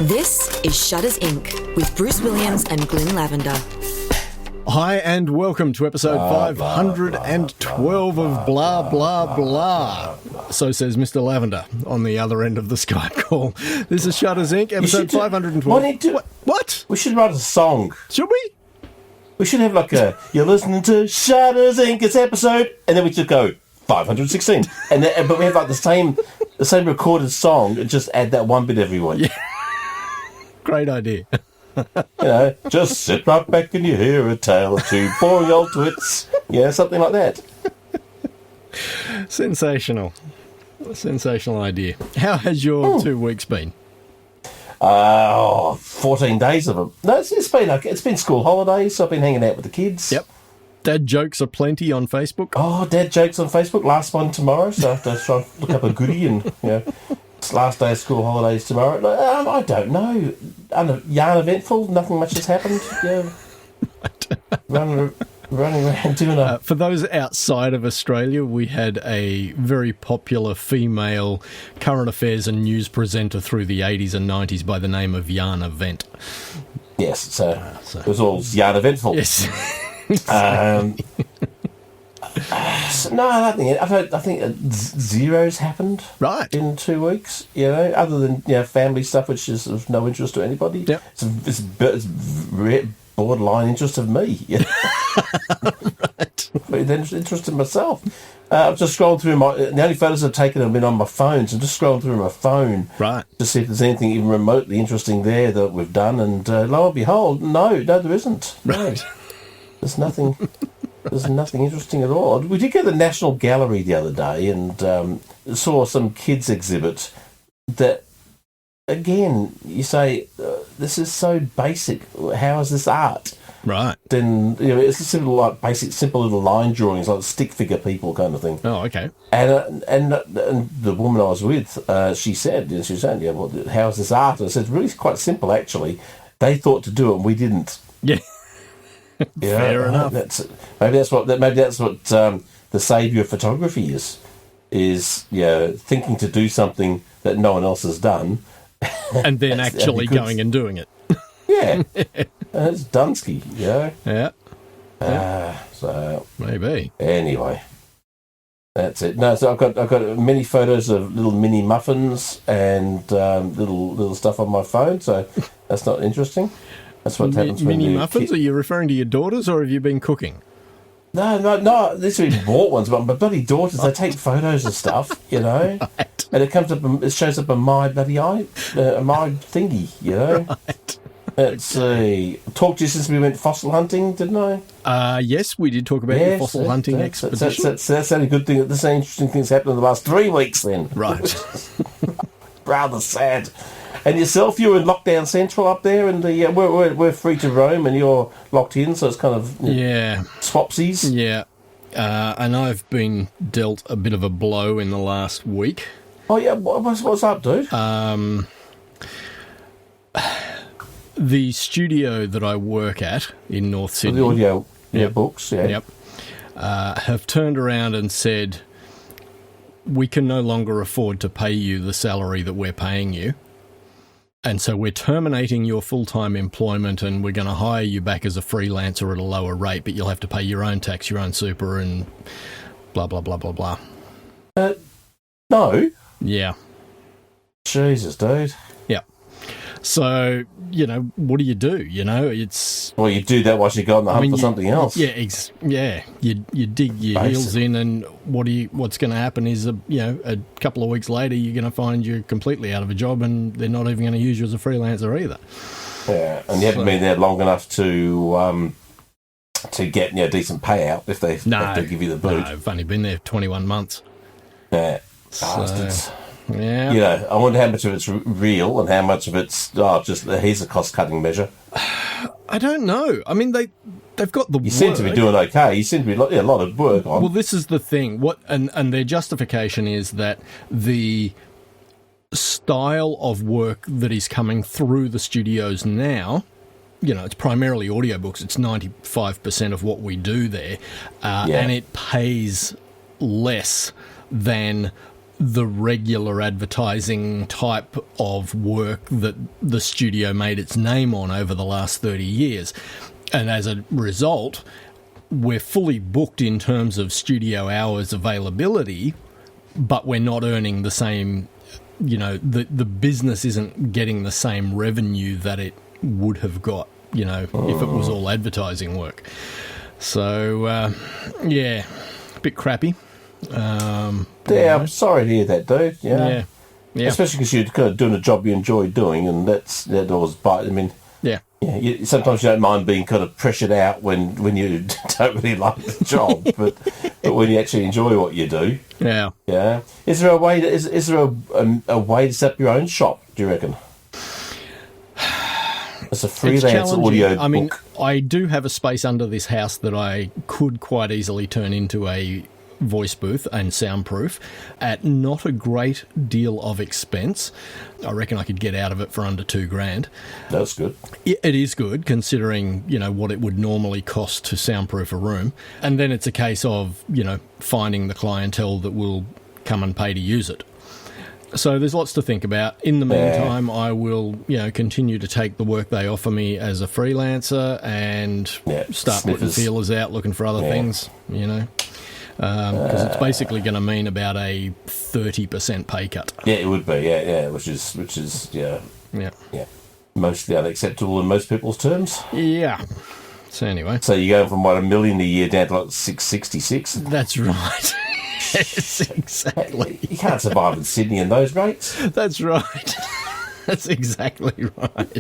This is Shutters Inc. with Bruce Williams and Glyn Lavender. Hi and welcome to episode 512 of Blah Blah Blah. So says Mr. Lavender on the other end of the Skype call. This is Shutters Inc. episode 512. What? We should write a song. Should we? We should have like a, you're listening to Shutters Inc. It's episode, and then we just go 516. And then, but we have like the same recorded song and just add that one bit every week. Yeah. Great idea. Just sit right back and you hear a tale or two, boring old twits. Yeah, something like that. Sensational. Sensational idea. How has your 2 weeks been? 14 days of them. No, it's been school holidays, so I've been hanging out with the kids. Yep. Dad jokes are plenty on Facebook. Oh, dad jokes on Facebook. Last one tomorrow, so I have to try and look up a goodie and, it's last day of school holidays tomorrow. I don't know. Yarn eventful. Nothing much has happened. Yeah. Running around doing a... For those outside of Australia, we had a very popular female current affairs and news presenter through the 80s and 90s by the name of Yarn Event. Yes, so it was all yarn eventful. Yes. No, I don't think. I think zero's happened. Right. In 2 weeks, other than family stuff, which is of no interest to anybody. Yep. It's borderline interest of me. Right. But then interest in myself. I've just scrolled through the only photos I've taken have been on my phone, so I'm just scrolling through my phone. Right. To see if there's anything even remotely interesting there that we've done, and lo and behold, no, there isn't. No. Right. There's nothing. There's nothing interesting at all. We did go to the National Gallery the other day and saw some kids exhibit that, again, you say, this is so basic. How is this art? Right. Then it's just simple little line drawings, like stick figure people kind of thing. Oh, okay. And the woman I was with, she said, well, how is this art? And I said, it's really quite simple, actually. They thought to do it, and we didn't. Yeah. Fair enough. Maybe that's what the saviour of photography is thinking to do something that no one else has done, and then actually going and doing it. Yeah, it's Dunsky, Yeah. So maybe. Anyway, that's it. No, so I've got many photos of little mini muffins and little stuff on my phone. So that's not interesting. That's what happens when mini muffins. Are you referring to your daughters, or have you been cooking? No. This week bought ones, but my bloody daughters, they take photos of stuff, Right. and it comes up. It shows up on my bloody my thingy, Right. Let's see. Talked to you since we went fossil hunting, didn't I? Yes, we did talk about your fossil hunting expedition. That's the only good thing. That's the interesting thing's happened in the last 3 weeks. Then, right. Rather sad. And yourself, you're in lockdown central up there, and we're free to roam, and you're locked in, so it's kind of swapsies. Yeah, and I've been dealt a bit of a blow in the last week. Oh yeah, what's up, dude? The studio that I work at in North Sydney, the audio books, have turned around and said, we can no longer afford to pay you the salary that we're paying you. And so we're terminating your full-time employment, and we're going to hire you back as a freelancer at a lower rate, but you'll have to pay your own tax, your own super, and blah, blah, blah, blah, blah. No? Yeah. Jesus, dude. Yeah. So, what do you do? It's... Well, you do that whilst you go on the hunt for something else. Yeah, You dig your heels in, and what's going to happen is, a couple of weeks later, you're going to find you're completely out of a job, and they're not even going to use you as a freelancer either. Yeah, and you haven't been there long enough to get decent payout if they have to give you the boot. No, I've only been there 21 months. Yeah, bastards. Yeah. I wonder how much of it's real and how much of it's just here's a cost-cutting measure. I don't know. I mean, they've got the. You seem to be doing okay. You seem to be a lot of work on. Well, this is the thing. And their justification is that the style of work that is coming through the studios now, it's primarily audiobooks. It's 95% of what we do there, and it pays less than the regular advertising type of work that the studio made its name on over the last 30 years. And as a result, we're fully booked in terms of studio hours availability, but we're not earning the same, the business isn't getting the same revenue that it would have got, if it was all advertising work. So, a bit crappy. I'm sorry to hear that, dude. Yeah. Especially because you're kind of doing a job you enjoy doing, and that always bites. I mean, sometimes you don't mind being kind of pressured out when you don't really like the job, but when you actually enjoy what you do. Yeah. Is there a way a way to set up your own shop? Do you reckon? It's a freelance audio book. I mean, I do have a space under this house that I could quite easily turn into a voice booth and soundproof at not a great deal of expense. I reckon I could get out of it for under $2,000. That's good. It is good considering, what it would normally cost to soundproof a room. And then it's a case of, finding the clientele that will come and pay to use it. So there's lots to think about. In the meantime, I will, continue to take the work they offer me as a freelancer and start putting feelers out, looking for other things, because it's basically going to mean about a 30% pay cut. Yeah, it would be, which is mostly unacceptable in most people's terms. Yeah. So anyway. So you're going from, $1 million a year down to 666? That's right. Yes, exactly. You can't survive in Sydney in those rates. That's right. That's exactly right.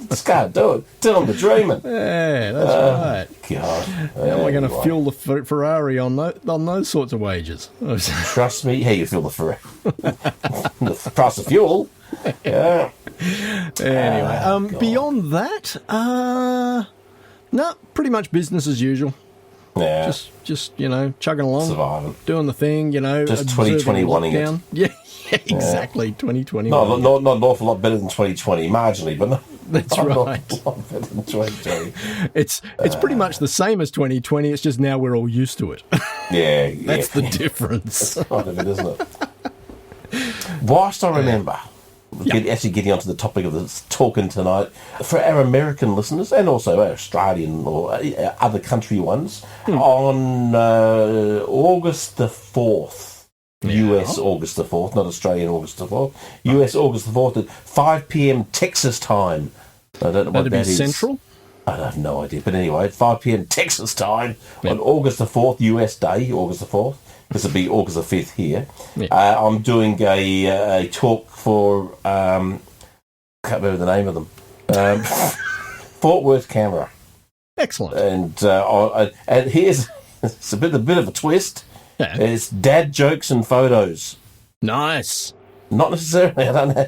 Just can't do it. Tell them the dreaming. Yeah, that's right. God. How am I going to fuel the Ferrari on those sorts of wages? Trust me. How you fuel the Ferrari? The price of fuel. Yeah. Anyway, beyond that, no, pretty much business as usual. Yeah. Just chugging along, surviving, doing the thing, just 2021ing it. Yeah, exactly. 2021. Not an awful lot better than 2020, marginally, but that's not right. a lot better than 2020. It's pretty much the same as 2020. It's just now we're all used to it. Yeah, that's the difference. That's part of it, isn't it? Whilst I remember. Actually getting onto the topic of this talking tonight, for our American listeners and also our Australian or other country ones, on August the 4th, US August the 4th, not Australian August the 4th, US August the 4th at 5 p.m. Texas time. I don't know what that is. Central? I have no idea. But anyway, at 5 p.m. Texas time on August the 4th, US Day, August the 4th. This will be August the 5th here. I'm doing a talk for, can't remember the name of them, Fort Worth Camera. Excellent. And here's, it's a bit of a twist. Yeah. It's dad jokes and photos. Nice. Not necessarily. I don't know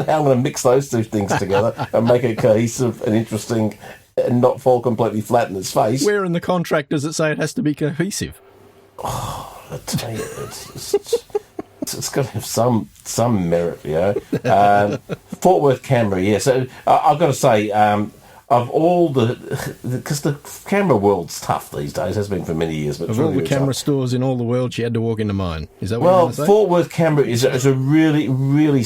how I'm going to mix those two things together and make it cohesive and interesting and not fall completely flat in its face. Where in the contract does it say it has to be cohesive? I tell you, it's got to have some merit, Fort Worth Camera, So I've got to say, of all because the camera world's tough these days, has been for many years. But of all the camera stores in all the world, you had to walk into mine. Is that what you're going to say? Fort Worth Camera is a really, really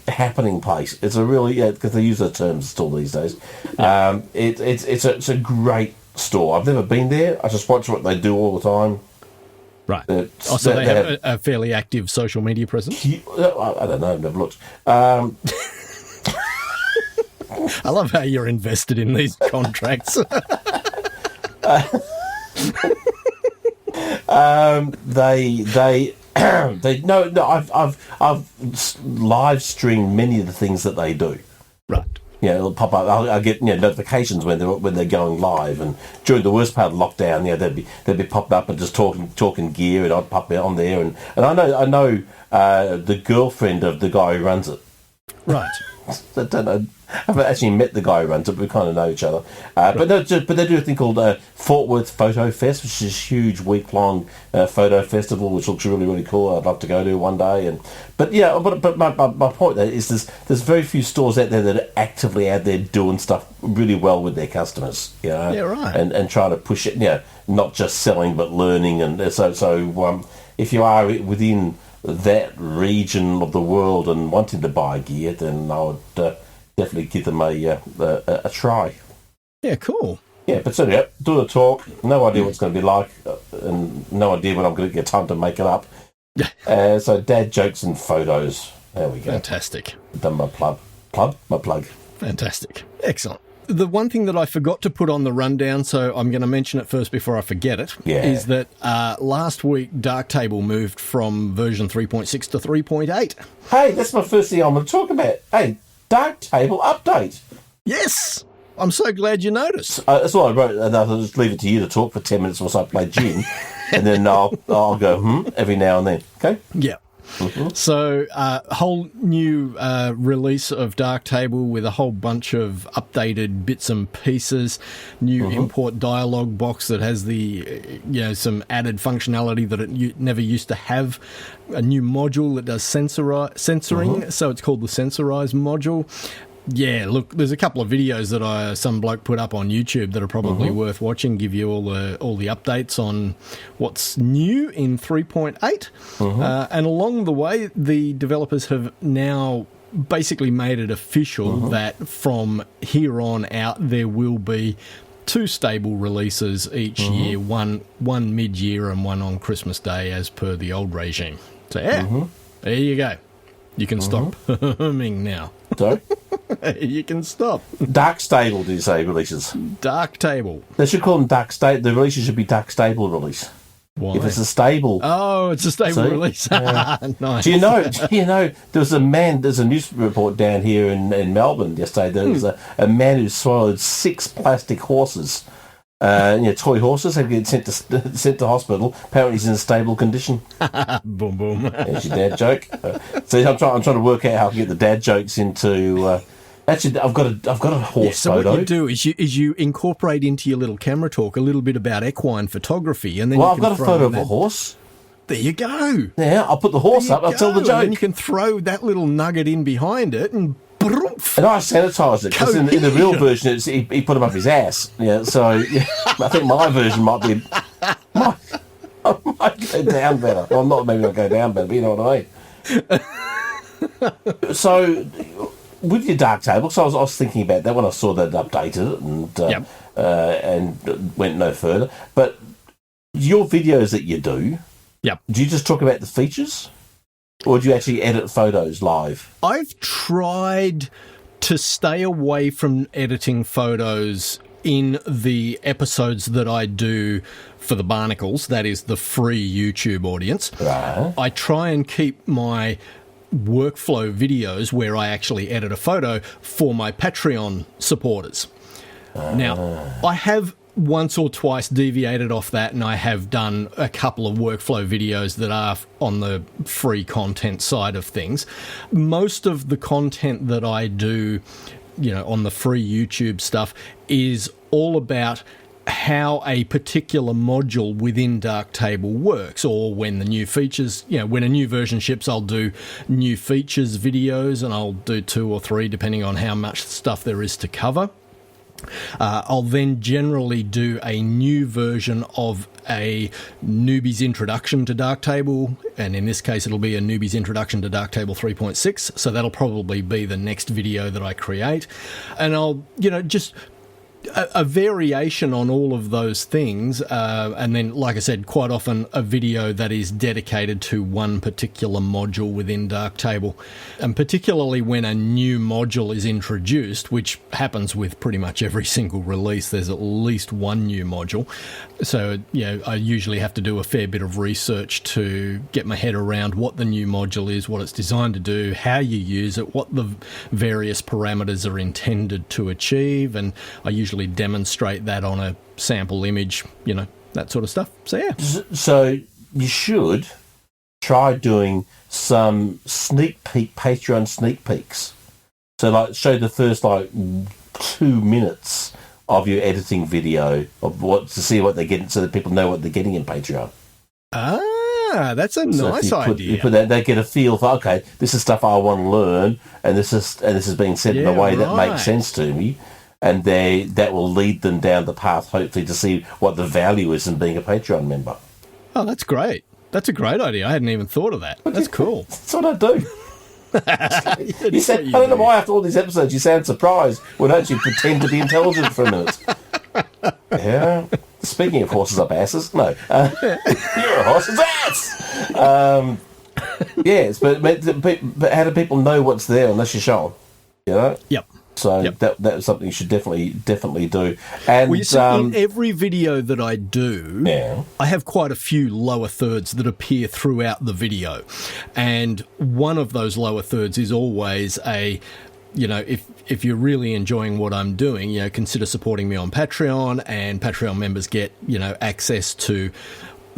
happening place. It's a really, because they use the terms still these days. Yeah. It's a great store. I've never been there. I just watch what they do all the time. Right. So they have a fairly active social media presence? I don't know. I've never looked. I love how you're invested in these contracts. I've live streamed many of the things that they do. Right. It'll pop up. I get notifications when they're going live, and during the worst part of lockdown, they'd be popping up and just talking gear, and I'd pop on there, and I know the girlfriend of the guy who runs it. Right. I don't know. I haven't actually met the guy who runs it, but we kind of know each other. Right. But they do a thing called Fort Worth Photo Fest, which is a huge week-long photo festival, which looks really, really cool. I'd love to go to one day. But my point there is there's very few stores out there that are actively out there doing stuff really well with their customers. Yeah, right. And trying to push it, not just selling but learning. And so if you are within that region of the world and wanting to buy gear, then I would definitely give them a try. Yeah, cool. Yeah, but certainly, do the talk. No idea what it's going to be like, and no idea when I'm going to get time to make it up. So dad jokes and photos. There we go. Fantastic. Done my plug. My plug. Fantastic. Excellent. The one thing that I forgot to put on the rundown, so I'm going to mention it first before I forget it, is that last week Darktable moved from version 3.6 to 3.8. Hey, that's my first thing I'm going to talk about. Hey, Darktable update. Yes! I'm so glad you noticed. That's what I wrote, and I'll just leave it to you to talk for 10 minutes whilst I play gin, and then I'll go, every now and then. Okay? Yeah. Mm-hmm. So, whole new release of Darktable with a whole bunch of updated bits and pieces. New import dialog box that has the some added functionality that it never used to have. A new module that does censoring, so it's called the Sensorize module. Yeah, look, there's a couple of videos that some bloke put up on YouTube that are probably worth watching, give you all the updates on what's new in 3.8. And along the way, the developers have now basically made it official that from here on out, there will be 2 stable releases each year, one mid-year and one on Christmas Day as per the old regime. So, there you go. You can stop humming now. Sorry? You can stop. Darktable, do you say, releases? Darktable. They should call them Darktable. The releases should be Darktable release. Why? If it's a stable. Oh, it's a stable release. Nice. Do you know, there's a news report down here in Melbourne yesterday. There was a man who swallowed 6 plastic horses. Toy horses had to get sent to hospital. Apparently, he's in a stable condition. Boom, boom. There's your dad joke. So I'm trying to work out how to get the dad jokes into. Actually, I've got a horse photo. What you do is you incorporate into your little camera talk a little bit about equine photography, and then I've got a photo of a horse. There you go. Yeah, I'll put the horse up. I'll tell the joke. And then you can throw that little nugget in behind it and. And I sanitised it because in the real version, he put him up his ass. Yeah, so I think my version might go down better. Well, maybe not go down better, but you know what I mean. So, with your Darktable, so I was thinking about that when I saw that it updated it and went no further. But your videos that you do, do you just talk about the features? Or do you actually edit photos live? I've tried to stay away from editing photos in the episodes that I do for the Barnacles, that is the free YouTube audience. Right. I try and keep my workflow videos where I actually edit a photo for my Patreon supporters. Now, I have once or twice deviated off that, and I have done a couple of workflow videos that are on the free content side of things. Most of the content that I do, on the free YouTube stuff is all about how a particular module within Darktable works, or when the new features, when a new version ships, I'll do new features videos, and I'll do 2 or 3 depending on how much stuff there is to cover. I'll then generally do a new version of a newbie's introduction to Darktable, and in this case it'll be a newbie's introduction to Darktable 3.6, so that'll probably be the next video that I create. And I'll, just a variation on all of those things, and then, like I said, quite often a video that is dedicated to one particular module within Darktable. And particularly when a new module is introduced, which happens with pretty much every single release, there's at least one new module. So, I usually have to do a fair bit of research to get my head around what the new module is, what it's designed to do, how you use it, what the various parameters are intended to achieve, and I usually demonstrate that on a sample image, that sort of stuff. So, yeah. So you should try doing some Patreon sneak peeks. So, show the first, 2 minutes of your editing video of to see what they're getting, so that people know what they're getting in Patreon. Ah, that's a nice idea. You put that, they get a feel for, okay, this is stuff I want to learn, and this is being said in a way that makes sense to me, and that will lead them down the path, hopefully, to see what the value is in being a Patreon member. Oh, that's great. That's a great idea. I hadn't even thought of that. That's cool. That's what I do. You said, I don't know why after all these episodes you sound surprised. Well, don't you pretend to be intelligent for a minute? Yeah. Speaking of horses up asses, no. You're a horse's ass! Yes, but how do people know what's there unless you show them? You know? Yep. So that's something you should definitely do. And well, you see, in every video that I do, I have quite a few lower thirds that appear throughout the video. And one of those lower thirds is always if you're really enjoying what I'm doing, consider supporting me on Patreon, and Patreon members get, access to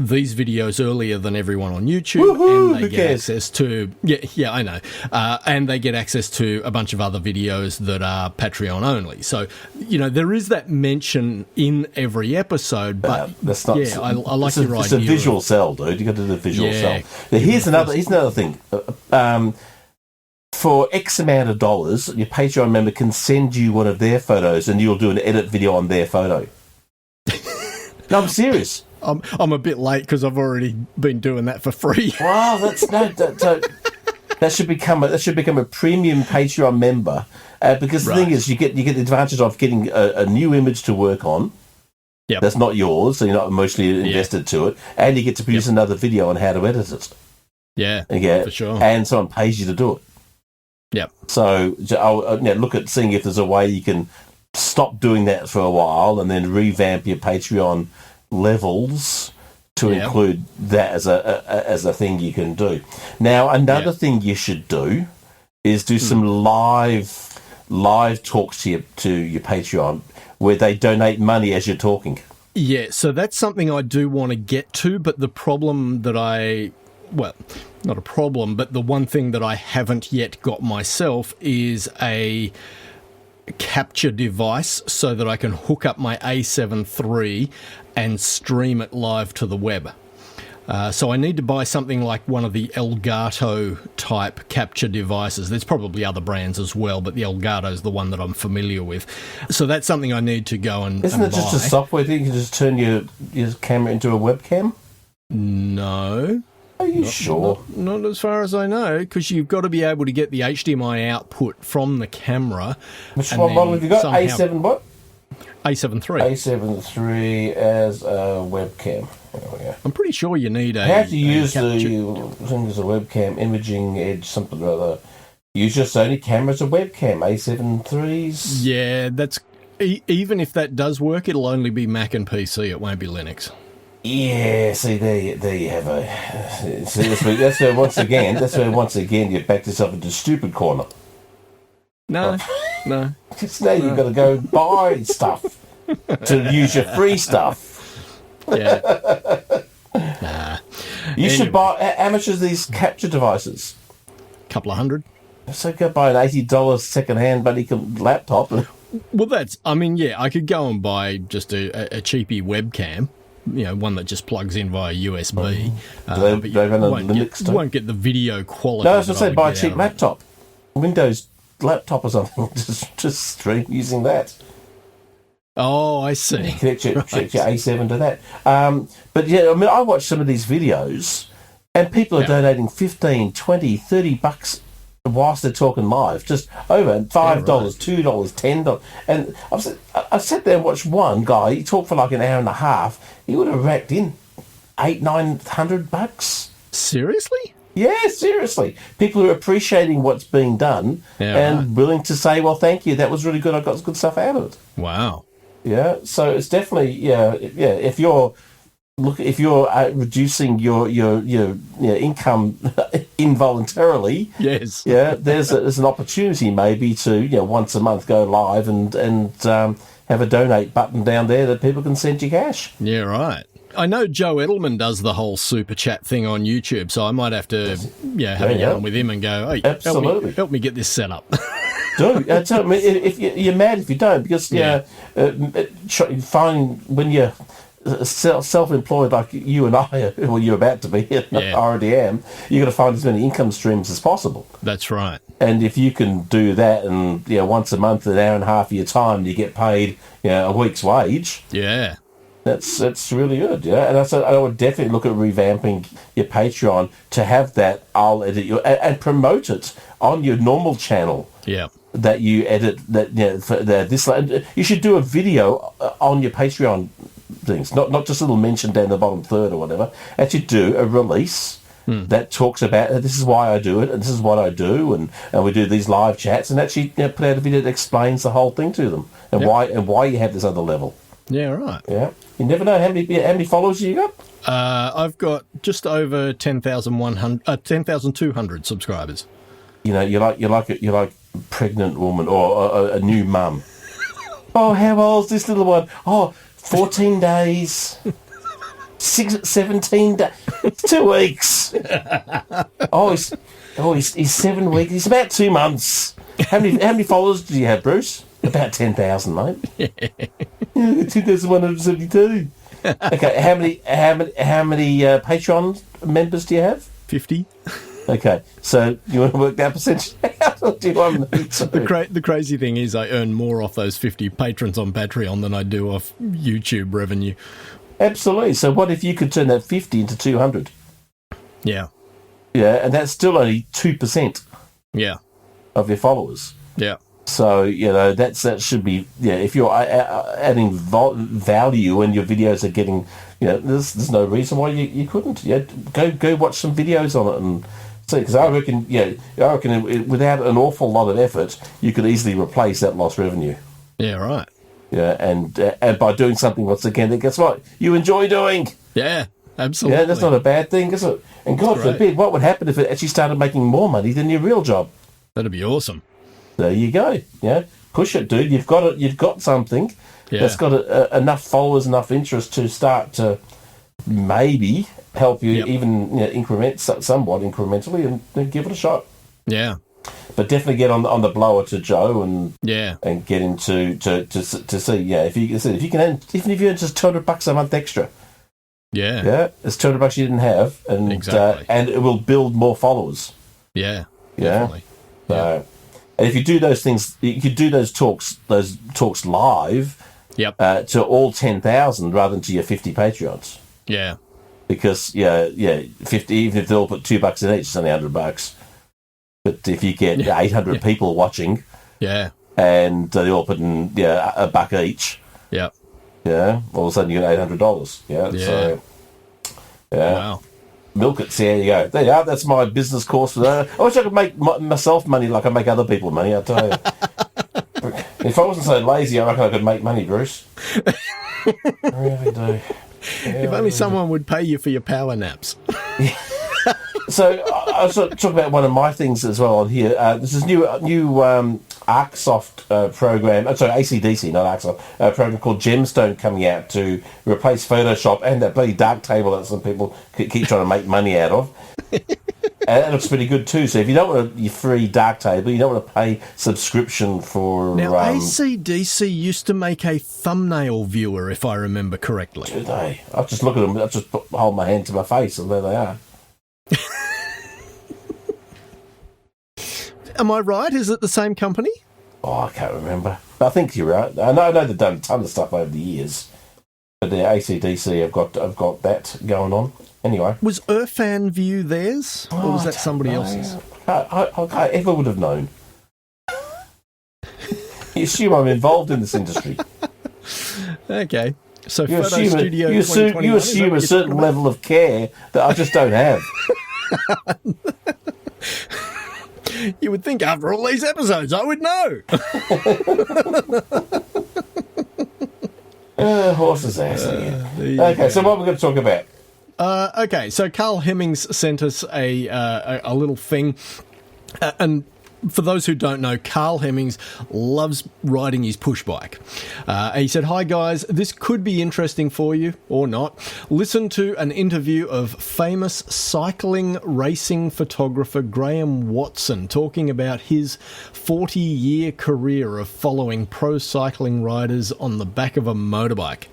these videos earlier than everyone on YouTube. Woohoo, and they get access to I know, and they get access to a bunch of other videos that are Patreon only. So there is that mention in every episode, but that's not. I like your idea. It's a visual sell, dude. You got to do the visual sell. Now, here's another thing. For X amount of dollars, your Patreon member can send you one of their photos, and you'll do an edit video on their photo. No, I'm serious. I'm a bit late because I've already been doing that for free. Wow, that should become a premium Patreon member, because the thing is, you get the advantage of getting a new image to work on. Yep. That's not yours, so you're not emotionally invested to it, and you get to produce another video on how to edit it. Yeah, for sure. And someone pays you to do it. Yep. So I'll look at seeing if there's a way you can stop doing that for a while and then revamp your Patreon levels to include that as a thing you can do. Now, another thing you should do is do some live talks to your Patreon where they donate money as you're talking. Yeah, so that's something I do want to get to, but the problem that not a problem, but the one thing that I haven't yet got myself is a capture device so that I can hook up my A7 III and stream it live to the web. So I need to buy something like one of the Elgato type capture devices. There's probably other brands as well, but the Elgato is the one that I'm familiar with. So that's something I need to go and Isn't it just a software thing? You can just turn your camera into a webcam? No. Are you sure? Not as far as I know, because you've got to be able to get the HDMI output from the camera. Which one model have you got? A7 what? A7 III. A7 III as a webcam. There we go. I'm pretty sure you need a... How to use the thing as a webcam, imaging edge, something or other. Use your Sony camera as a webcam. A7 IIIs. Yeah, that's... Even if that does work, it'll only be Mac and PC. It won't be Linux. Yeah, see, there you have a... See, that's where once again you backed yourself into stupid corner. No. Because now you've got to go buy stuff to use your free stuff. Yeah. Nah. You should buy... How much are these capture devices? Couple of $100. So go buy an $80 second-hand buddy laptop. Well, I could go and buy just a cheapy webcam. One that just plugs in via USB. But you won't get the video quality. No, I was going to say, buy a cheap laptop. Windows laptop or something. just stream using that. Oh, I see. Connect your A7 to that. But I watch some of these videos and people are donating $15, $20, $30 whilst they're talking live, just over $5, $2, $10. And I've sat there and watched one guy, he talked for like an hour and a half, he would have racked in $800-900. Seriously? Yeah, seriously. People are appreciating what's being done and willing to say, well, thank you, that was really good, I got some good stuff out of it. Wow. Yeah, so it's definitely, if you're reducing your income involuntarily, yes, there's an opportunity maybe to once a month go live and have a donate button down there that people can send you cash. Yeah, right. I know Joe Edelman does the whole super chat thing on YouTube, so I might have to have a yarn with him and go, hey, absolutely, help me get this set up. Do tell me if you're mad if you don't, because find when you're self-employed like you and I, well, you're about to be, I already am, you've got to find as many income streams as possible. That's right. And if you can do that and once a month, an hour and a half of your time, you get paid a week's wage. Yeah. That's really good, yeah. And I would definitely look at revamping your Patreon to have that. I'll edit your and promote it on your normal channel. Yeah. That you edit that, for this. You should do a video on your Patreon things, not just a little mention down the bottom third or whatever. Actually, do a release that talks about this is why I do it and this is what I do, and we do these live chats, and actually put out a video that explains the whole thing to them and why you have this other level. Yeah, right. Yeah, you never know how many followers you got. I've got just over 10,200 subscribers. You're like a pregnant woman or a new mum. Oh, how old's this little one? Oh, 14 days. 17 days. 2 weeks. He's 7 weeks. He's about 2 months. How many followers do you have, Bruce? About 10,000, mate. 10,172. Okay, how many Patreon members do you have? 50. Okay, so you want to work that percentage out, or do you want me to? The crazy thing is I earn more off those 50 patrons on Patreon than I do off YouTube revenue. Absolutely. So what if you could turn that 50 into 200? Yeah. Yeah, and that's still only 2%. Yeah. Of your followers. Yeah. So, that should be, if you're adding value and your videos are getting, there's no reason why you couldn't. Yeah, go watch some videos on it and see, because I reckon without an awful lot of effort, you could easily replace that lost revenue. Yeah, right. Yeah, and by doing something once again that guess what you enjoy doing. Yeah, absolutely. Yeah, that's not a bad thing, is it? And God forbid, what would happen if it actually started making more money than your real job? That'd be awesome. There you go. Yeah, push it, dude. You've got it. You've got something that's got enough followers, enough interest to start to maybe help you even increment somewhat incrementally and give it a shot. Yeah. But definitely get on the blower to Joe and get him to see if you can even if you earn just $200 a month extra. Yeah, it's $200 you didn't have, and exactly. And it will build more followers. Yeah, definitely. So, and if you do those things, you could do those talks live. Yep. To all 10,000 rather than to your 50 Patreons. Yeah. Because 50, even if they all put $2 in each, it's only $100. But if you get 800 people watching, and they all put in $1 each, all of a sudden you get $800. So wow. Milk it. So there you go. There you are. That's my business course for that. I wish I could make myself money like I make other people money. I tell you. If I wasn't so lazy, I reckon I could make money, Bruce. I really do. If only someone would pay you for your power naps. So I was talking about one of my things as well on here. This is new ArcSoft program. Sorry, ACDC, not ArcSoft. Program called Gemstone coming out to replace Photoshop and that bloody Darktable that some people keep trying to make money out of. And it looks pretty good too. So if you don't want your free Darktable, you don't want to pay subscription for... Now, ACDC used to make a thumbnail viewer, if I remember correctly. Do they? I'll just look at them. I'll just hold my hand to my face and there they are. Am I right? Is it the same company? Oh, I can't remember. I think you're right. I know they've done a ton of stuff over the years. But the ACDC have got that going on. Anyway. Was Irfan View theirs? Or was that somebody else's? I ever would have known. You assume I'm involved in this industry. Okay. So you Photo Studio you assume a certain level of care that I just don't have. You would think after all these episodes I would know. Horse's ass again. Okay, so what are we going to talk about? Okay, so Carl Hemmings sent us a little thing. And for those who don't know, Carl Hemmings loves riding his push bike. He said, "Hi guys, this could be interesting for you, or not. Listen to an interview of famous cycling racing photographer Graham Watson talking about his 40-year career of following pro cycling riders on the back of a motorbike."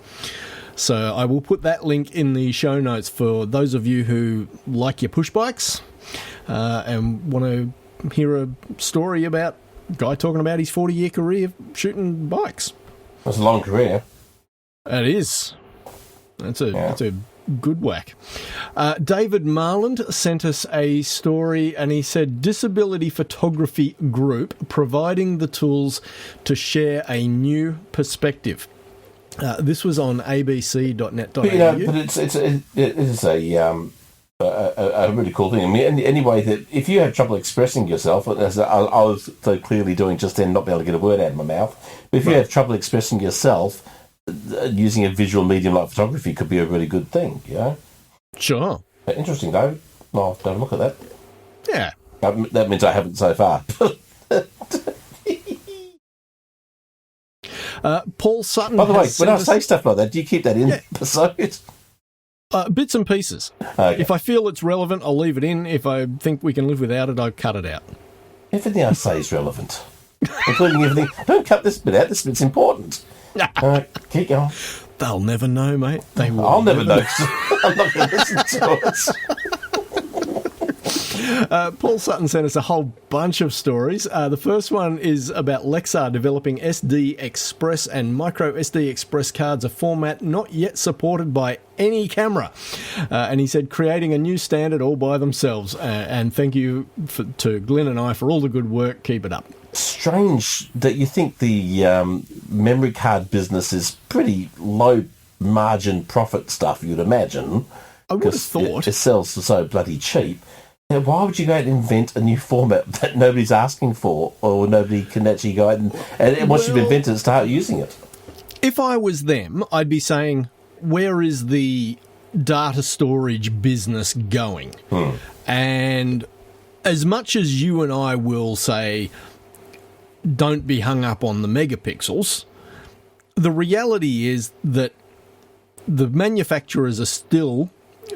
So I will put that link in the show notes for those of you who like your push bikes and want to hear a story about a guy talking about his 40-year career shooting bikes. That's a long career. It is. That's a good whack. David Marland sent us a story, and he said, Disability Photography Group providing the tools to share a new perspective. This was on abc.net.au. But it is a really cool thing. I mean, anyway, that if you have trouble expressing yourself, as I was so clearly doing just then, not being able to get a word out of my mouth, but if you have trouble expressing yourself, using a visual medium like photography could be a really good thing, you know? Sure. Interesting, though. I'll have a look at that. Yeah. That means I haven't so far. Paul Sutton. By the way, when I say stuff like that, do you keep that in the episode? Bits and pieces. Okay. If I feel it's relevant, I'll leave it in. If I think we can live without it, I'll cut it out. Everything I say is relevant, including everything. Don't cut this bit out. This bit's important. Keep going. They'll never know, mate. I'll never know. I'm not going to listen to it. Paul Sutton sent us a whole bunch of stories. The first one is about Lexar developing SD Express and micro SD Express cards, a format not yet supported by any camera. And he said, creating a new standard all by themselves. And thank you to Glenn and I for all the good work. Keep it up. Strange that you think the memory card business is pretty low margin profit stuff, you'd imagine. I would have thought. It sells for so bloody cheap. Now, why would you go out and invent a new format that nobody's asking for, or nobody can actually go out and once you've invented it, start using it? If I was them, I'd be saying, where is the data storage business going? And as much as you and I will say, don't be hung up on the megapixels, the reality is that the manufacturers are still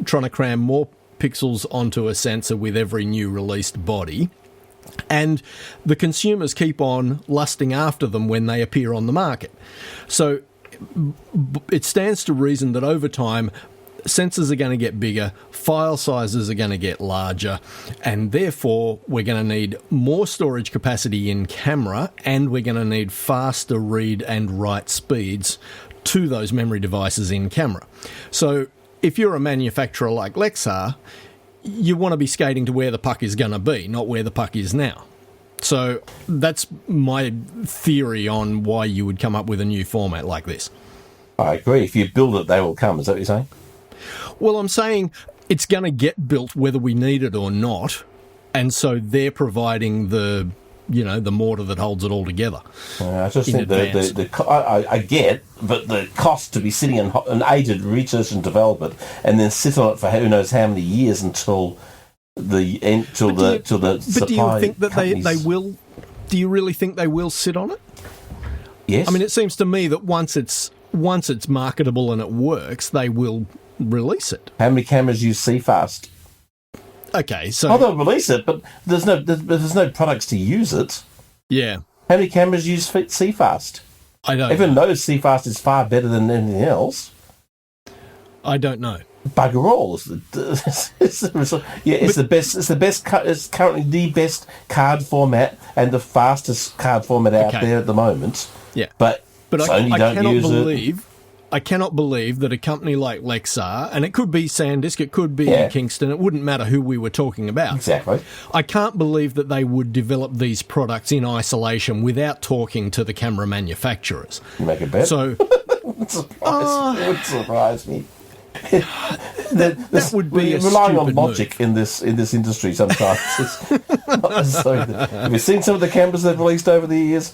trying to cram more pixels onto a sensor with every new released body, and the consumers keep on lusting after them when they appear on the market. So it stands to reason that over time, sensors are going to get bigger, file sizes are going to get larger, and therefore we're going to need more storage capacity in camera, and we're going to need faster read and write speeds to those memory devices in camera. So if you're a manufacturer like Lexar, you want to be skating to where the puck is going to be, not where the puck is now. So that's my theory on why you would come up with a new format like this. I agree. If you build it, they will come. Is that what you're saying? Well, I'm saying it's going to get built whether we need it or not, and so they're providing the mortar that holds it all together. I just think I get, but the cost to be sitting and aided research and development, and then sit on it for who knows how many years until the supply. But do you think that they will? Do you really think they will sit on it? Yes. I mean, it seems to me that once it's marketable and it works, they will release it. How many cameras use CFast? Okay, so they'll release it, but there's no products to use it. Yeah. How many cameras use CFast? I don't. Everyone knows CFast is far better than anything else. I don't know. Bugger all! It's the best. It's the best. It's currently the best card format and the fastest card format out there at the moment. Yeah, but Sony don't use it. I cannot believe that a company like Lexar, and it could be SanDisk, it could be Kingston, it wouldn't matter who we were talking about. Exactly. I can't believe that they would develop these products in isolation without talking to the camera manufacturers. You make a bet? So, it would surprise me. That would be relying on logic in this industry sometimes. Have you seen some of the cameras they've released over the years?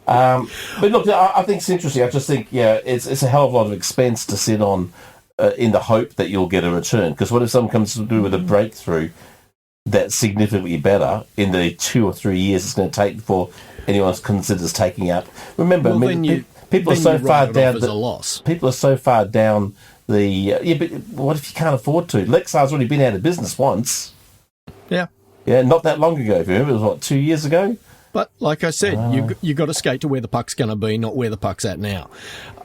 But look, I think it's interesting. I just think, it's a hell of a lot of expense to sit on in the hope that you'll get a return. Because what if someone comes to do with a breakthrough that's significantly better in the 2 or 3 years it's going to take before anyone considers taking up? Remember, people are so far down. People are so far down the. But what if you can't afford to? Lexar's already been out of business once. Yeah. Yeah, not that long ago. If you remember, it was 2 years ago. But like I said, you got to skate to where the puck's going to be, not where the puck's at now.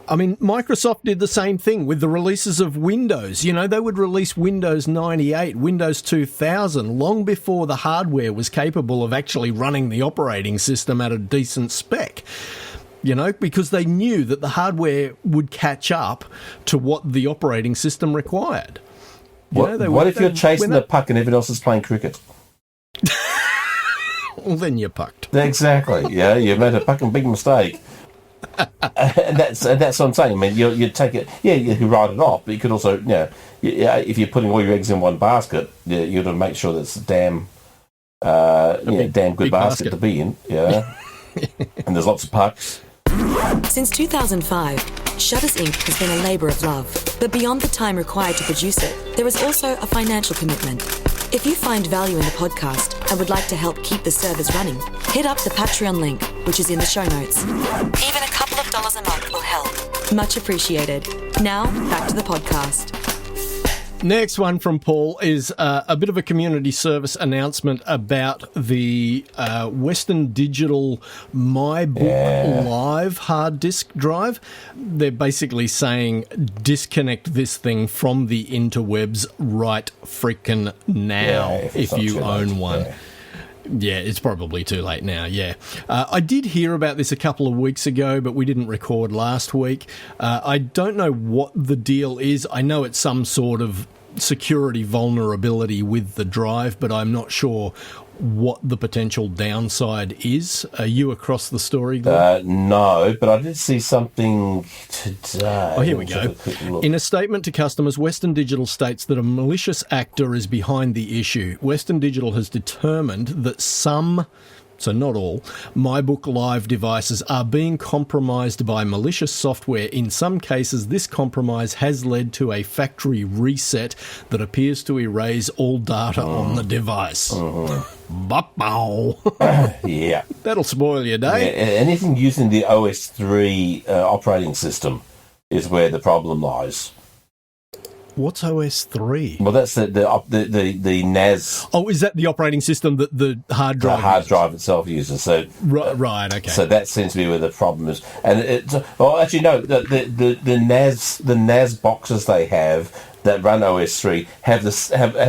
I mean, Microsoft did the same thing with the releases of Windows. You know, they would release Windows 98, Windows 2000, long before the hardware was capable of actually running the operating system at a decent spec. you know, because they knew that the hardware would catch up to what the operating system required. What if you're chasing the puck and everyone else is playing cricket? Well, then you're pucked. Exactly. Yeah, you made a fucking big mistake. And that's what I'm saying. I mean, you take it. Yeah, you can write it off, but you could also, if you're putting all your eggs in one basket, you got to make sure that's a damn good basket to be in. Yeah, and there's lots of pucks. Since 2005, Shutters Inc. has been a labour of love. But beyond the time required to produce it, there is also a financial commitment. If you find value in the podcast and would like to help keep the servers running, hit up the Patreon link, which is in the show notes. Even a couple of dollars a month will help. Much appreciated. Now, back to the podcast. Next one from Paul is a bit of a community service announcement about the Western Digital My Book Live hard disk drive. They're basically saying disconnect this thing from the interwebs right frickin' now if you own one. Yeah. Yeah, it's probably too late now, yeah. I did hear about this a couple of weeks ago, but we didn't record last week. I don't know what the deal is. I know it's some sort of security vulnerability with the drive, but I'm not sure what the potential downside is. Are you across the story, Glenn? No, but I did see something today. Oh, here we go. In a statement to customers, Western Digital states that a malicious actor is behind the issue. Western Digital has determined that some, so not all, MyBook Live devices are being compromised by malicious software. In some cases, this compromise has led to a factory reset that appears to erase all data on the device. Yeah. That'll spoil your day. Yeah, anything using the OS3 operating system is where the problem lies. What's OS3? Well, that's the NAS. Oh, is that the operating system that the hard drive drive itself uses? So right, okay. So that seems to be where the problem is. And actually, no, the NAS boxes they have that run OS3 have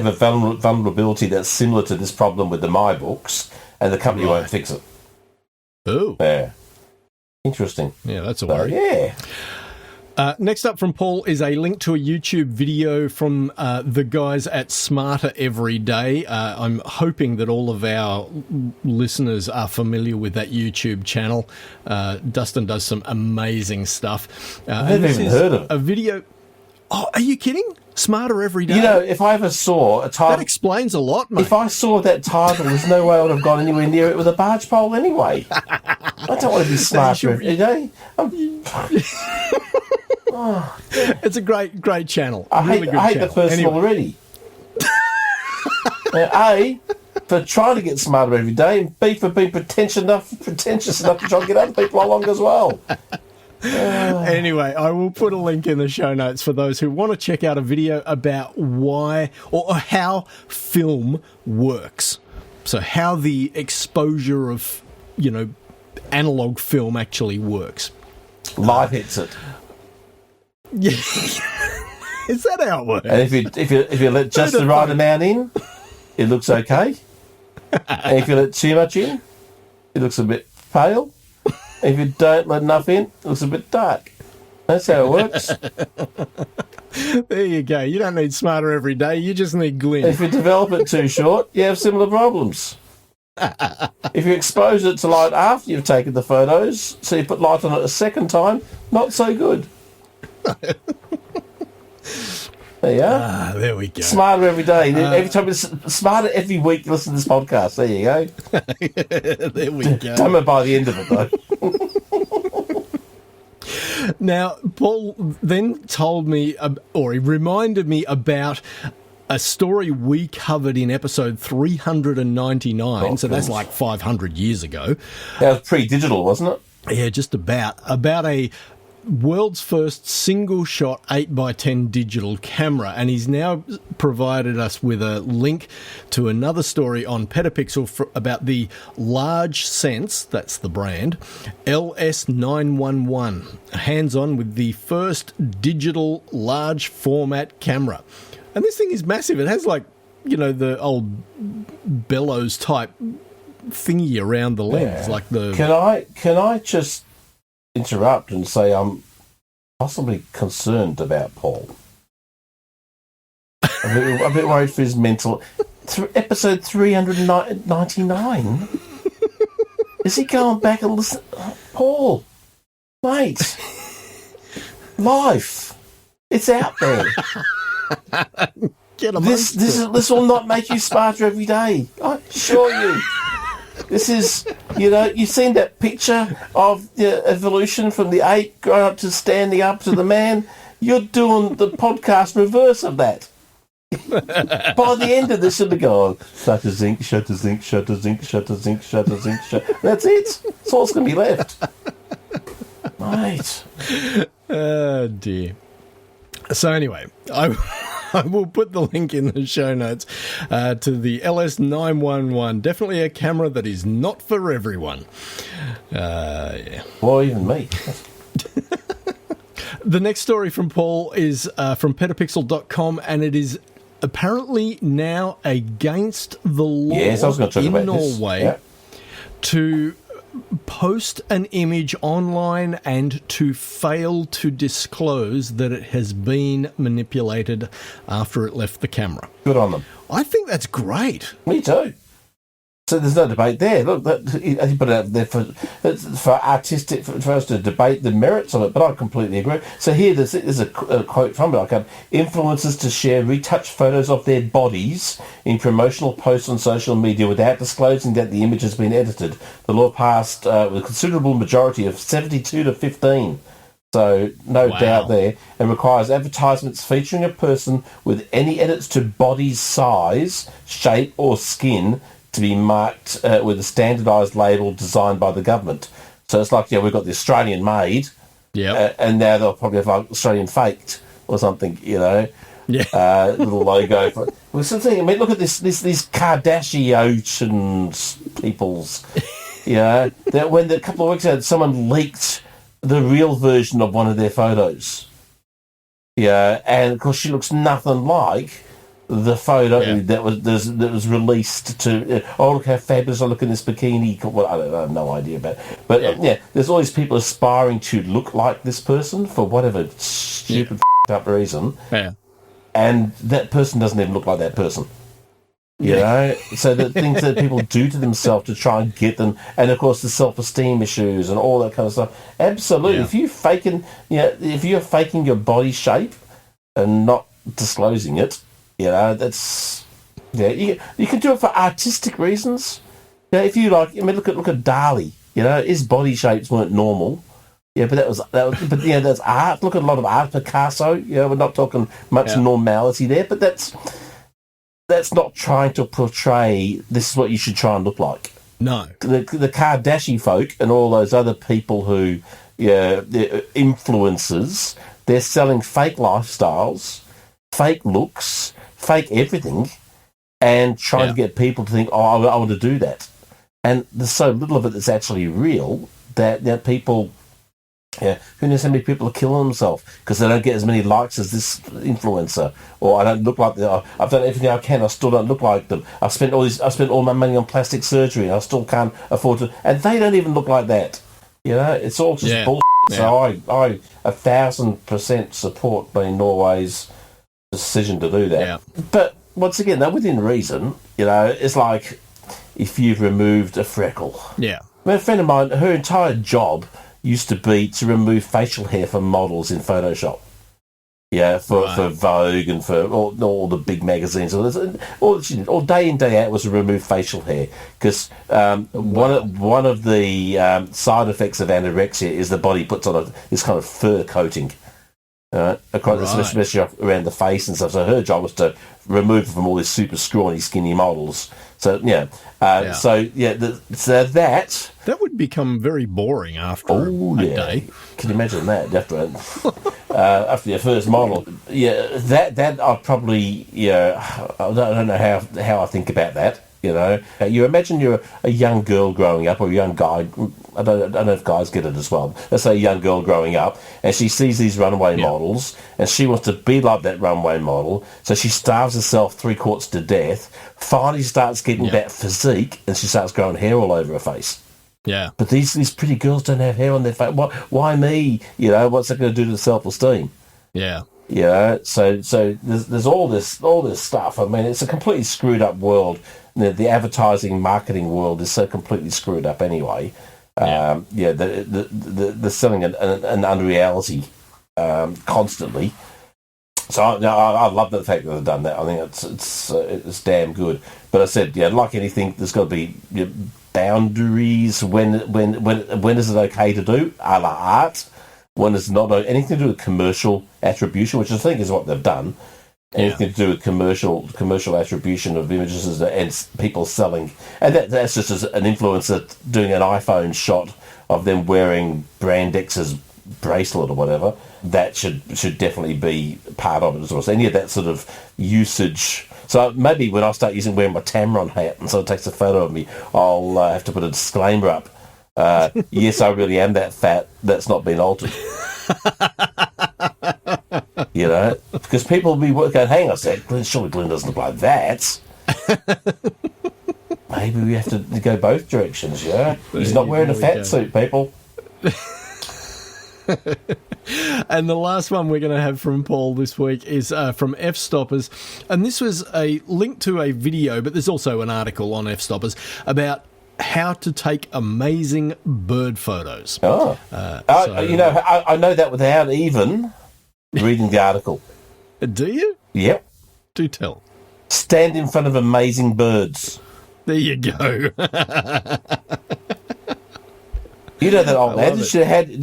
a vulnerability that's similar to this problem with the MyBooks, and the company won't fix it. Oh, yeah, interesting. Yeah, that's a worry. Yeah. Next up from Paul is a link to a YouTube video from the guys at Smarter Every Day. I'm hoping that all of our listeners are familiar with that YouTube channel. Dustin does some amazing stuff. I've never even heard of it. A video. Oh, are you kidding? Smarter Every Day. You know, if I ever saw a title... That explains a lot, mate. If I saw that title, there's no way I would have gone anywhere near it with a barge pole anyway. I don't want to be smarter every day. It's a great channel. I hate the person already. A, for trying to get smarter every day, and B, for being pretentious enough to try and get other people along as well. Anyway, I will put a link in the show notes for those who want to check out a video about why or how film works. So how the exposure of, analog film actually works. Light hits it. Yeah. Is that how it works? And if you let just the right amount in, it looks okay. And if you let too much in, it looks a bit pale. If you don't let enough in, it looks a bit dark. That's how it works. There you go. You don't need Smarter Every Day. You just need glint. If you develop it too short, you have similar problems. If you expose it to light after you've taken the photos, so you put light on it a second time, not so good. There you are. There we go. Smarter every day. Every time it's smarter every week you listen to this podcast. There you go. There we go. Don't know by the end of it, though. Now, Paul then told me, or he reminded me about a story we covered in episode 399, so that's like 500 years ago. That was pre-digital, wasn't it? Yeah, just about a world's first single-shot 8x10 digital camera, and he's now provided us with a link to another story on Petapixel about the Large Sense, that's the brand, LS911, hands-on with the first digital large format camera. And this thing is massive. It has the old bellows type thingy around the lens, like the... Can I just interrupt and say I'm possibly concerned about Paul. I'm a bit worried for his mental... Episode 399? Is he going back and listen? Paul, mate, life, it's out there. Get This will not make you smarter every day. I assure you. This is, you've seen that picture of the evolution from the ape growing up to standing up to the man. You're doing the podcast reverse of that. By the end of this, it'll be going, shutter zinc, shutter zinc, shutter zinc, shutter zinc, shutter zinc, shutter. That's it. That's all that's going to be left. Mate. Oh, dear. So anyway, I will put the link in the show notes to the LS911. Definitely a camera that is not for everyone. Yeah. Well, even me. The next story from Paul is from petapixel.com, and it is apparently now against the law in Norway to post an image online and to fail to disclose that it has been manipulated after it left the camera. Good on them. I think that's great. Me too. So there's no debate there. Look, he put it out there for artistic, for us to debate the merits of it, but I completely agree. So here, there's a quote from it. Influencers to share retouched photos of their bodies in promotional posts on social media without disclosing that the image has been edited. The law passed with a considerable majority of 72 to 15. So no doubt there, and requires advertisements featuring a person with any edits to body size, shape or skin to be marked with a standardised label designed by the government. So it's like, we've got the Australian made, and now they'll probably have like Australian faked or something, little logo. Well, something. I mean, look at these Kardashian peoples. That when a couple of weeks ago, someone leaked the real version of one of their photos. And of course she looks nothing like the photo that was released to. Look how fabulous I look in this bikini. Well, I have no idea about it. But there's all these people aspiring to look like this person for whatever stupid up reason. And that person doesn't even look like that person. So the things that people do to themselves to try and get them, and of course the self-esteem issues and all that kind of stuff. Absolutely. If you're faking your body shape and not disclosing it, that's you can do it for artistic reasons. If you like, look at Dali. His body shapes weren't normal. But that's art. Look at a lot of art. Picasso. We're not talking much normality there, but that's not trying to portray this is what you should try and look like. No. The Kardashian folk and all those other people who, they're influencers, they're selling fake lifestyles, fake looks, fake everything, and trying to get people to think, I want to do that. And there's so little of it that's actually real that people... who knows how many people are killing themselves because they don't get as many likes as this influencer, or I don't look like them. I've done everything I can, I still don't look like them. I've spent all my money on plastic surgery, and I still can't afford to. And they don't even look like that. It's all just bullshit. So I 1,000% support Norway's decision to do that. But once again, though, within reason, it's like if you've removed a freckle. A friend of mine, her entire job used to be to remove facial hair from models in Photoshop. For Vogue and for all the big magazines. All day in, day out was to remove facial hair. Because one of the side effects of anorexia is the body puts on this kind of fur coating. Especially around the face and stuff. So her job was to remove it from all these super scrawny, skinny models. So so that would become very boring after a day. Can you imagine that after your first model? That I probably I don't know how I think about that. You imagine you're a young girl growing up, or a young guy. I don't know if guys get it as well. Let's say a young girl growing up, and she sees these runway models, and she wants to be like that runway model, so she starves herself 3/4 to death, finally starts getting that physique, and she starts growing hair all over her face. Yeah. But these pretty girls don't have hair on their face. Why me? What's that going to do to self-esteem? Yeah. So there's all this stuff. I mean, it's a completely screwed up world. The advertising marketing world is so completely screwed up anyway. Yeah. They're selling an unreality constantly. So I love the fact that they've done that. I think it's damn good. But I said, like anything, there's got to be boundaries. When is it okay to do? A la art. When is not anything to do with commercial attribution, which I think is what they've done. Anything to do with commercial attribution of images and people selling, and that's just as an influencer doing an iPhone shot of them wearing Brand X's bracelet or whatever. That should definitely be part of it as well. So any of that sort of usage. So maybe when I start wearing my Tamron hat and someone takes a photo of me, I'll have to put a disclaimer up. Yes, I really am that fat. That's not been altered. Because people will be going, hang on a sec, surely Glenn doesn't look like that. Maybe we have to go both directions, yeah? He's not wearing a fat suit, people. And the last one we're going to have from Paul this week is from F-Stoppers. And this was a link to a video, but there's also an article on F-Stoppers about how to take amazing bird photos. Oh. I know that without even reading the article. Do you? Yep. Do tell. Stand in front of amazing birds. There you go. You know that old adage,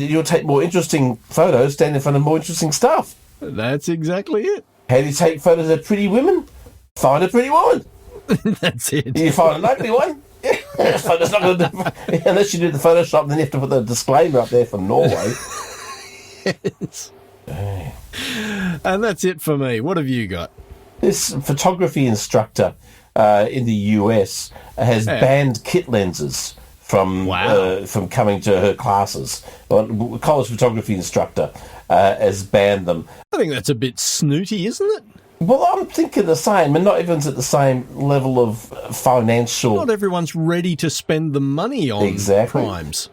you'll take more interesting photos, stand in front of more interesting stuff. That's exactly it. How do you take photos of pretty women? Find a pretty woman. That's it. You find an ugly one? Photo's not going to do, unless you do the Photoshop, then you have to put the disclaimer up there from Norway. Yes. And that's it for me. What have you got? This photography instructor in the US has banned kit lenses from coming to her classes. A college photography instructor has banned them. I think that's a bit snooty, isn't it? Well, I'm thinking the same, and not everyone's at the same level of financial... Not everyone's ready to spend the money on primes.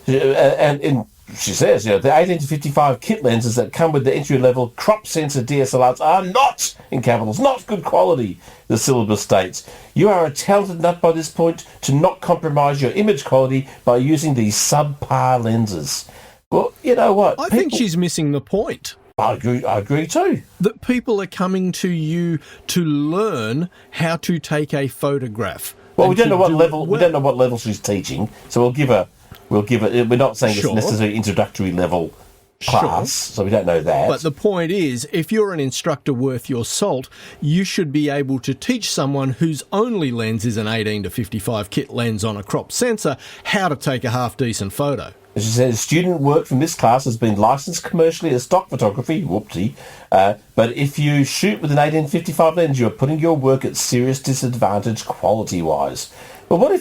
And she says, the 18 to 55 kit lenses that come with the entry-level crop sensor DSLRs are not, in capitals, not good quality, the syllabus states. You are a talented nut by this point to not compromise your image quality by using these subpar lenses. Well, you know what? I think she's missing the point. I agree too. That people are coming to you to learn how to take a photograph. Well, we don't know what level. We don't know what level she's teaching, so we'll give her. We're not saying it's necessarily introductory level class, so we don't know that. But the point is, if you're an instructor worth your salt, you should be able to teach someone whose only lens is an 18 to 55 kit lens on a crop sensor how to take a half-decent photo. She says, student work from this class has been licensed commercially as stock photography, whoopsie, but if you shoot with an 18-55 lens, you're putting your work at serious disadvantage quality-wise. But what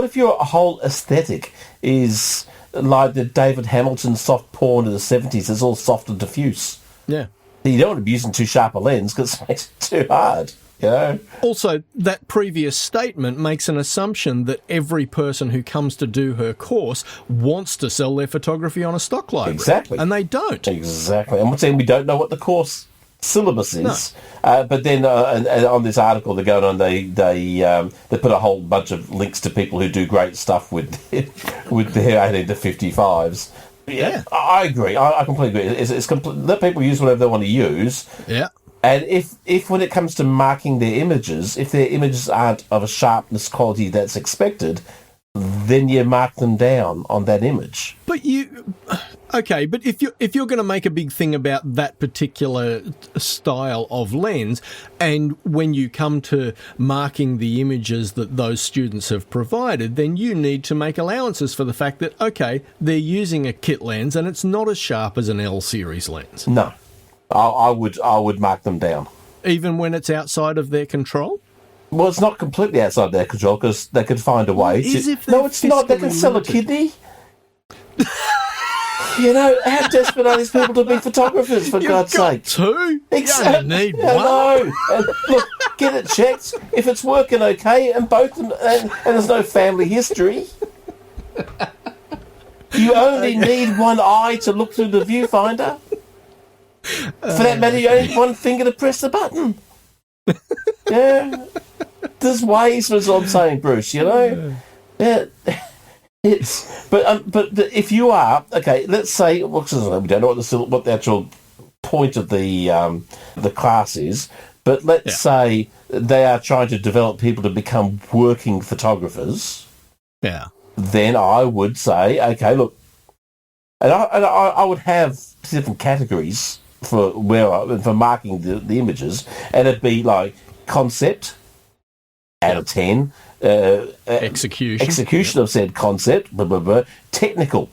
if your whole aesthetic is like the David Hamilton soft porn of the 70s, it's all soft and diffuse? Yeah. You don't want to be using too sharp a lens because it makes it too hard. Also, that previous statement makes an assumption that every person who comes to do her course wants to sell their photography on a stock library. Exactly. And they don't. Exactly. And we're saying we don't know what the course syllabus is. No. But then and on this article they're going on, they put a whole bunch of links to people who do great stuff with their 18 to 55s. Yeah, I agree. I completely agree. Let people use whatever they want to use. Yeah. And if when it comes to marking their images, if their images aren't of a sharpness quality that's expected, then you mark them down on that image. But but if you're going to make a big thing about that particular style of lens, and when you come to marking the images that those students have provided, then you need to make allowances for the fact that, okay, they're using a kit lens and it's not as sharp as an L series lens. No. I would mark them down. Even when it's outside of their control? Well, it's not completely outside their control because they could find a way No, it's not. They can sell a kidney. How desperate are these people to be photographers, for God's sake? Two? Exactly. You need one. No. And look, get it checked. If it's working okay and there's no family history, You only need one eye to look through the viewfinder. For that matter, you only need one finger to press the button. Yeah. There's ways, that's what I'm saying, Bruce, you know? Yeah. But if you are, okay, let's say, we don't know what the actual point of the class is, but let's say they are trying to develop people to become working photographers. Yeah. Then I would say, okay, look, and I would have different categories for marking the images, and it'd be like concept out of 10, execution of said concept, blah, blah, blah, technical,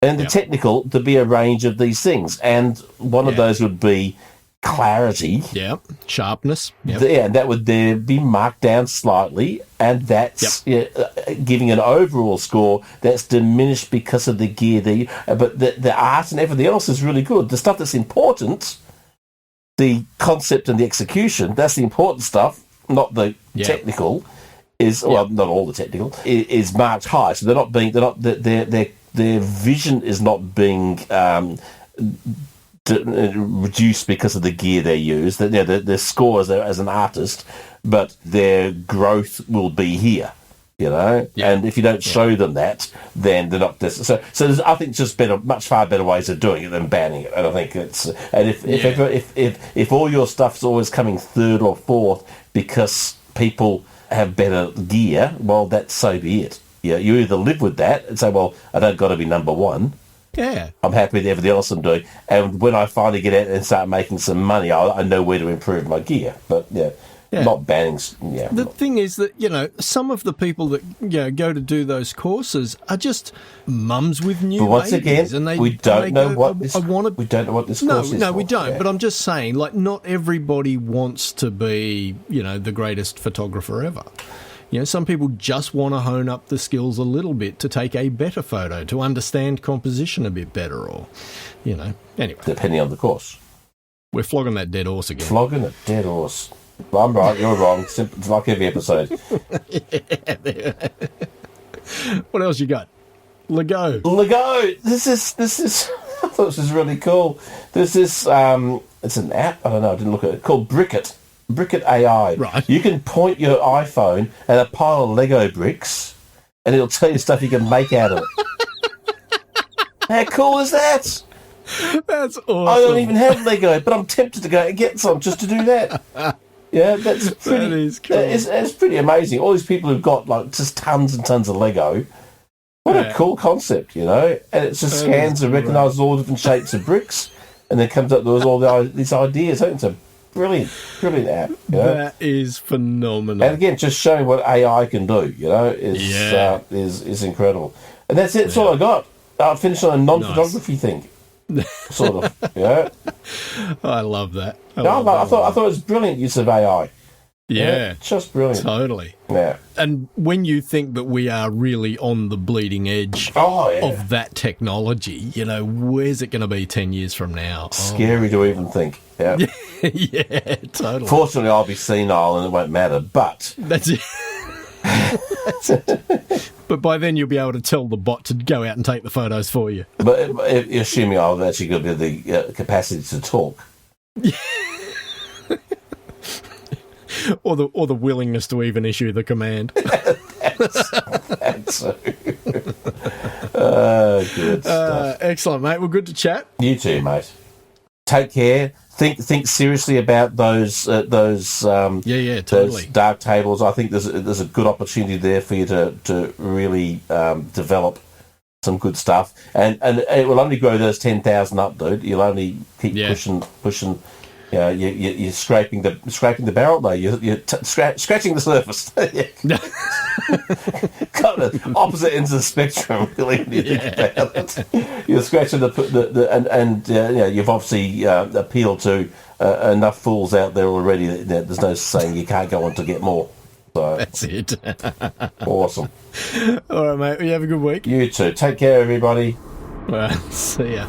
and the technical to be a range of these things, and one of those would be clarity, sharpness, and that would there be marked down slightly, and that's giving an overall score that's diminished because of the gear. But the art and everything else is really good. The stuff that's important, the concept and the execution, that's the important stuff, not the technical. Not all the technical is marked high, so their vision is not being reduced because of the gear they use. Their score as an artist, but their growth will be here, you know. And if you don't show them that, then they're not. So I think just much far better ways of doing it than banning it. And I think it's if all your stuff's always coming third or fourth because people have better gear, well, that's so be it. Yeah, you either live with that and say, well, I don't got to be number one. Yeah. I'm happy with everything else I'm doing. And when I finally get out and start making some money, I know where to improve my gear. But, not banning. The thing is that, you know, some of the people that go to do those courses are just mums with new babies. But once again, and we don't know what this course is. No, we don't. Yeah. But I'm just saying, like, not everybody wants to be, you know, the greatest photographer ever. You know, some people just want to hone up the skills a little bit to take a better photo, to understand composition a bit better, or, you know, anyway. Depending on the course. We're flogging that dead horse again. Flogging a dead horse. I'm right, you're wrong. It's like every episode. What else you got? Lego. This is. I thought this was really cool. There's this. It's an app. I don't know. I didn't look at it. Called Brickit. Brickit AI. Right. You can point your iPhone at a pile of Lego bricks, and it'll tell you stuff you can make out of it. How cool is that? That's awesome. I don't even have Lego, but I'm tempted to go and get some just to do that. Yeah, that's pretty. That is cool. It's pretty amazing. All these people who've got like just tons and tons of Lego. What a cool concept, you know! And it just scans and recognises all different shapes of bricks, and then comes up with all these ideas. I think it's a brilliant app. You know? That is phenomenal. And again, just showing what AI can do, you know, is incredible. And that's it. That's all I got. I finished on a non-photography thing. Sort of, yeah. I love that. I thought it was brilliant use of AI. Yeah, just brilliant. Totally. Yeah. And when you think that we are really on the bleeding edge of that technology, you know, where's it going to be 10 years from now? Scary to even think. Yeah. Yeah, totally. Fortunately, I'll be senile and it won't matter. But that's it. But by then you'll be able to tell the bot to go out and take the photos for you. But assuming I've actually got the capacity to talk. or the willingness to even issue the command. That's good stuff. Excellent, mate. Well, good to chat. You too, mate. Take care. Think seriously about those totally. those dark tables. I think there's a good opportunity there for you to really develop some good stuff, and it will only grow those 10,000 up, dude. You'll only keep pushing. You know, you're scraping the barrel though. You're scratching the surface. Kind of opposite ends of the spectrum, really. When you think about it, you're scratching you've obviously appealed to enough fools out there already. There's no saying you can't go on to get more. So that's it. Awesome. All right, mate. You have a good week. You too. Take care, everybody. See ya.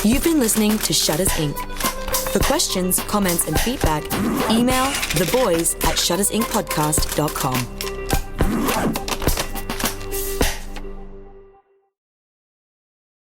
You've been listening to Shutters Inc. For questions, comments, and feedback, email theboys@shuttersincpodcast.com.